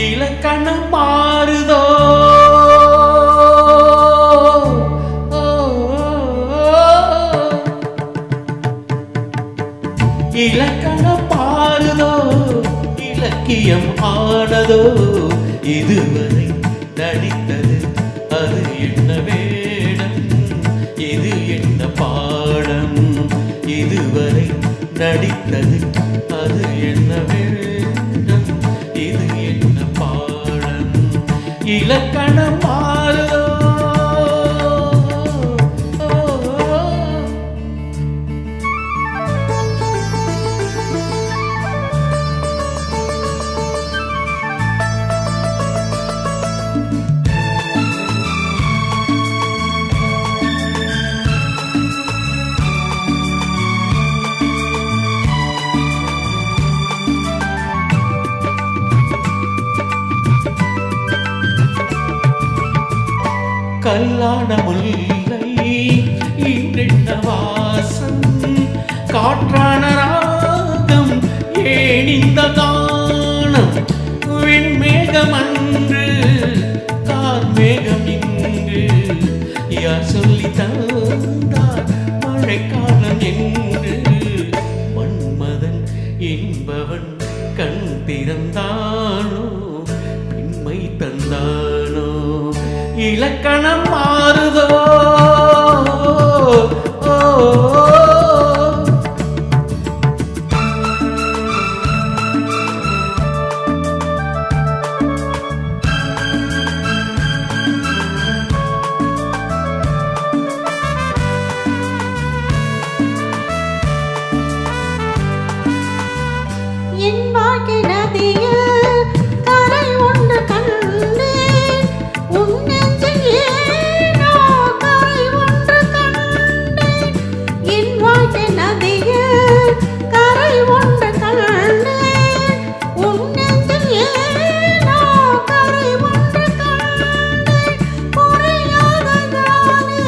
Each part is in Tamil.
இலக்கணம் மாறுதோ இலக்கணம் மாறுதோ இலக்கியம் ஆனதோ இதுவரை நடித்தது அது என்ன வேடம் இது என்ன பாடம் இதுவரை நடித்தது அது என்ன வேடம் இது என்ன பாடம் இலக்கணம் மாறுதோ கல்லான முல்லை இன்றென்ன வாசம் காற்றான ராகம் ஏன் இந்த காணம் வெண்மேகம் அன்று கார்மேகம் இன்று யார் சொல்லி தந்தார் மழைக்காலம் என்று மன்மதன் என்பவன் கண் திறந்தானோ பெண்மை தந்தானோ இலக்கணம் மாறுதோ என் வாழ்க்கை நதியில் கரை ஒன்று கண்டேன் உன் நெஞ்சில் ஏனோ கரை ஒன்று கண்டேன் என் வாழ்க்கை நதியில் கரை ஒன்று கண்டேன் உன் நெஞ்சில் ஏனோ கரை ஒன்று கண்டேன் புரியாததானே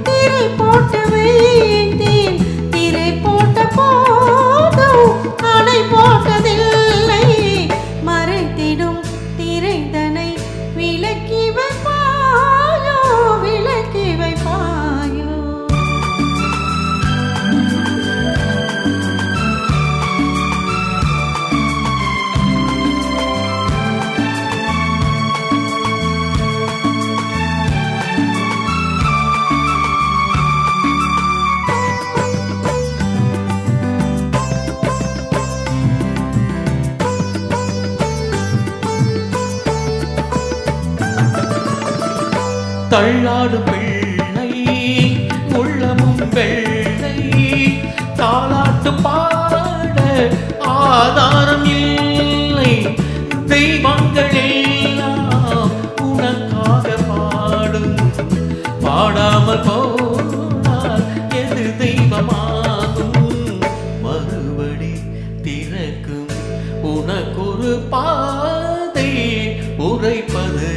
திரை போட்டு வைத்தேன் திரை போட்ட போதும் அணை போட்டதில்லை மறைத்திடும் திரைதனை விலக்கி வைப்பாயோ விலக்கி வைப்பாயோ தள்ளாடும் பிள்ளை உள்ளமும் வெள்ளை தாலாட்டு பாட ஆதாரம் இல்லை தெய்வங்கள் எல்லாம் உனக்காக பாடும் பாடாமல் போனால் எது தெய்வமாகும் மறுபடி திறக்கும் உனக்கொரு பாதை உரைப்பது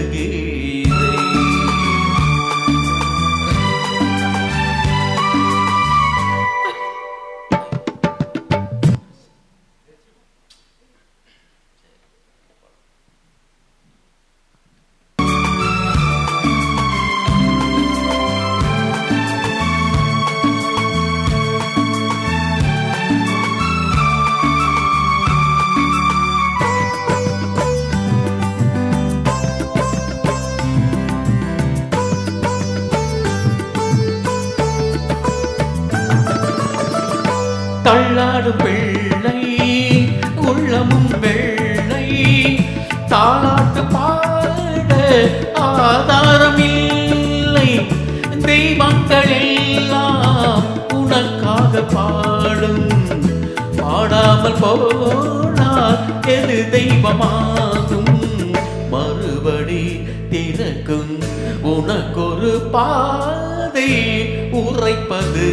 தள்ளாடும் பிள்ளை உள்ளமும் வெள்ளை தாலாட்டு பாட ஆதாரம் இல்லை தெய்வங்கள் எல்லாம் உனக்காக பாடும் பாடாமல் போனால் எது தெய்வமாகும் மறுபடி திறக்கும் உனக்கொரு பாதை உரைப்பது